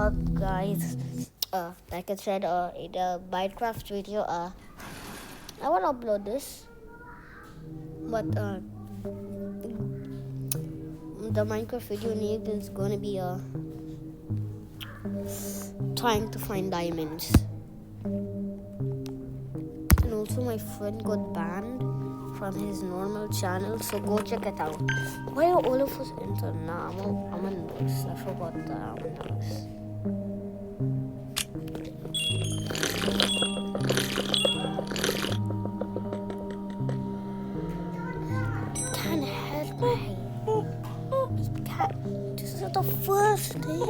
Guys, like I said in the Minecraft video, I want to upload this, but the Minecraft video name is gonna be trying to find diamonds. And also my friend got banned from his normal channel, so go check it out. Why are all of us enter? Nah, I'm a nurse. I forgot that I'm a nurse. You can't help me. You can't. This is the first day.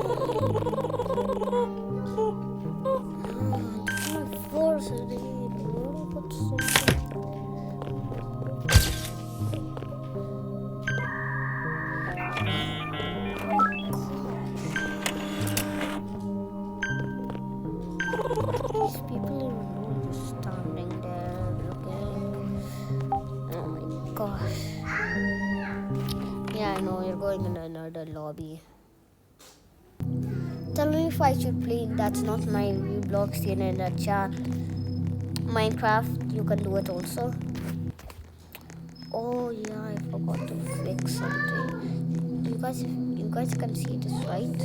This is my first day. What's so these people even know just standing there looking. Oh my gosh. Yeah, I know you're going in another lobby. Tell me if I should play. That's not my Roblox in the chat. Minecraft, you can do it also. Oh yeah, I forgot to fix something. You guys can see this, right?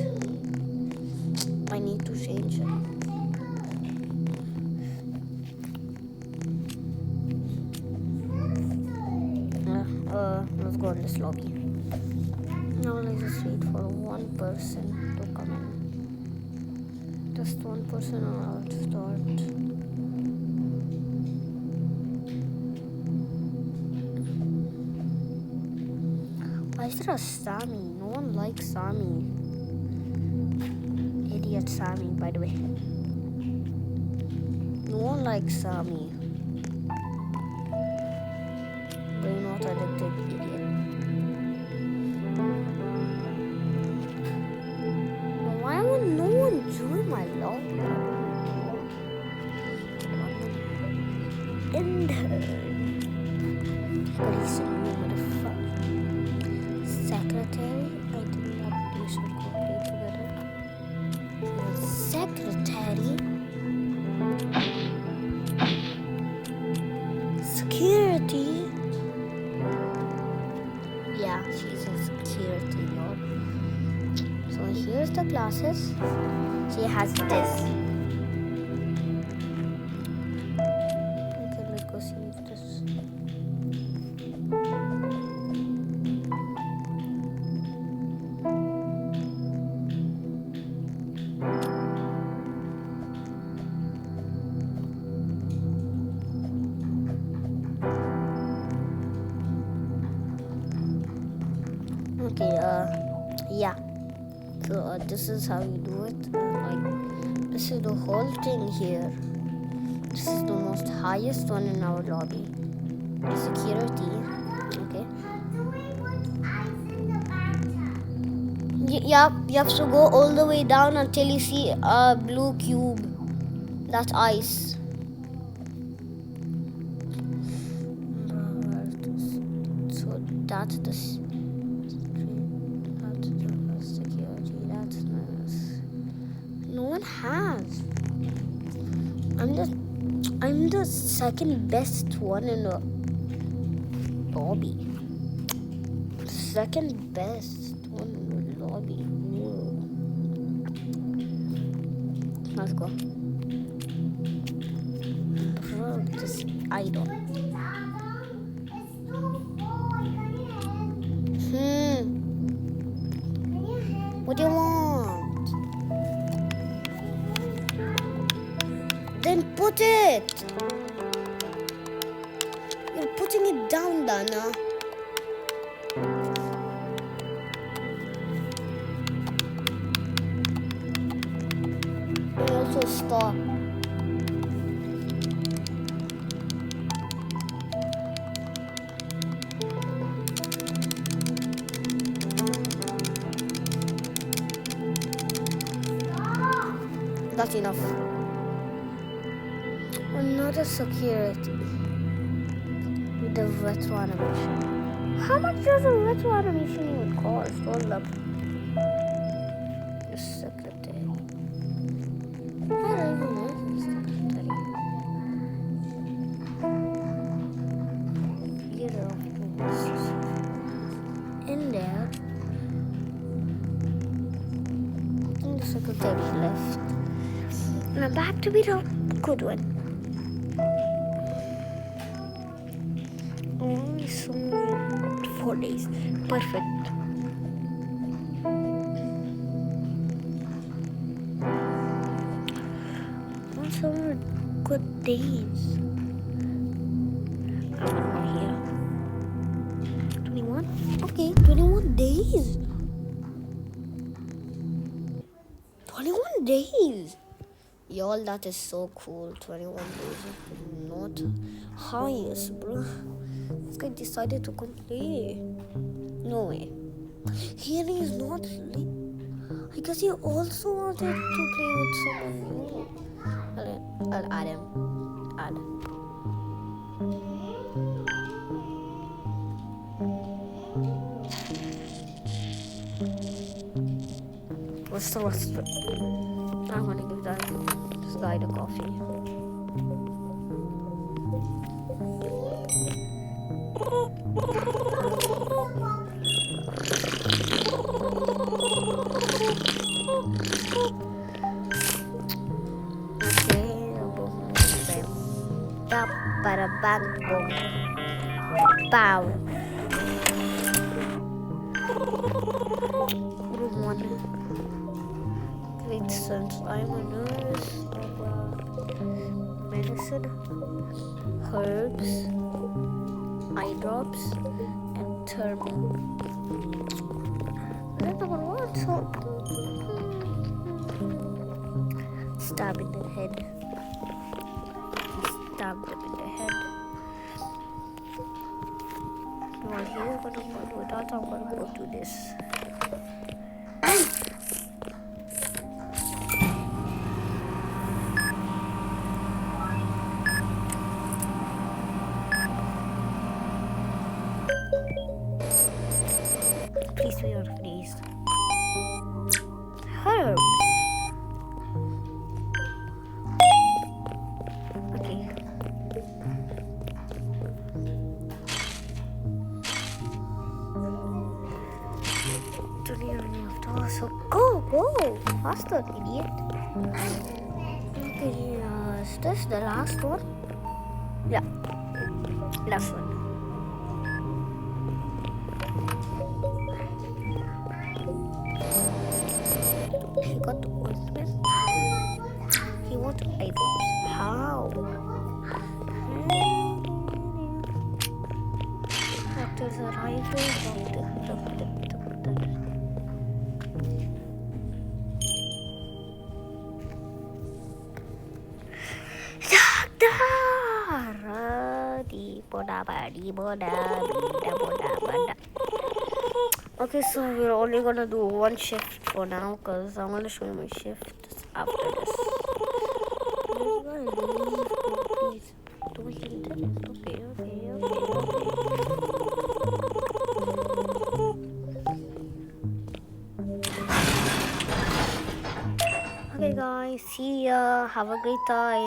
I need to change it. Let's go in this lobby. Now let's just wait for one person to come in. Just one person and I'll start. Why is there a Sammy? No one likes Sammy. Idiot Sammy, by the way. No one likes Sammy. Brain not addicted idiot. Why would no one join my lobby? In there. Secretary, I think that we should cooperate together. Secretary, security. Yeah, she's a security job. So here's the glasses. She has this. Okay, let's go see if this. Okay, yeah. So this is how you do it. Like, this is the whole thing here. This is the most highest one in our lobby. The security. Okay. You have to go all the way down until you see a blue cube. That's ice. So that's the security. That's nice. No one has. I'm the second best one in the lobby. Second best one in the lobby. Whoa. Let's go. Bro, this idol. What do you want? Then put it. You're putting it down, Dana. And also stop. That's enough. Another security with the retro animation. How much does a retro animation even cost? Hold up. The secretary. secretary left. And I'm back to be the good one. Only so 4 days. Perfect. What's some good days? I don't know here. 21? Okay, 21 days. 21 days. Y'all, that is so cool. 21 days. Not highest, bro. This guy decided to complete. No way. Here he is not sleep. I guess he also wanted to play with someone new. I'll add him. Add. What's the rest of it? I'm gonna give this guy the coffee. Okay, boom, bam. Tap, bada, bang, boom. Bow. Room 1. Great, since I'm a nurse of medicine, herbs, eye drops, and thermal. Number 1, so stab in the head. Stab them in the head. While he's gonna go do that, I'm gonna go do this. Please be on please. Herbs. Okay. So go faster, idiot. Okay, is this the last one? Yeah, last one. He got the ointment. He wants items. How? Doctor's arrival. Doctor. Okay, so we're only gonna do one shift for now, because I'm gonna show you my shift after this. Please. Do we hit it? Okay. Okay guys, see ya. Have a great time.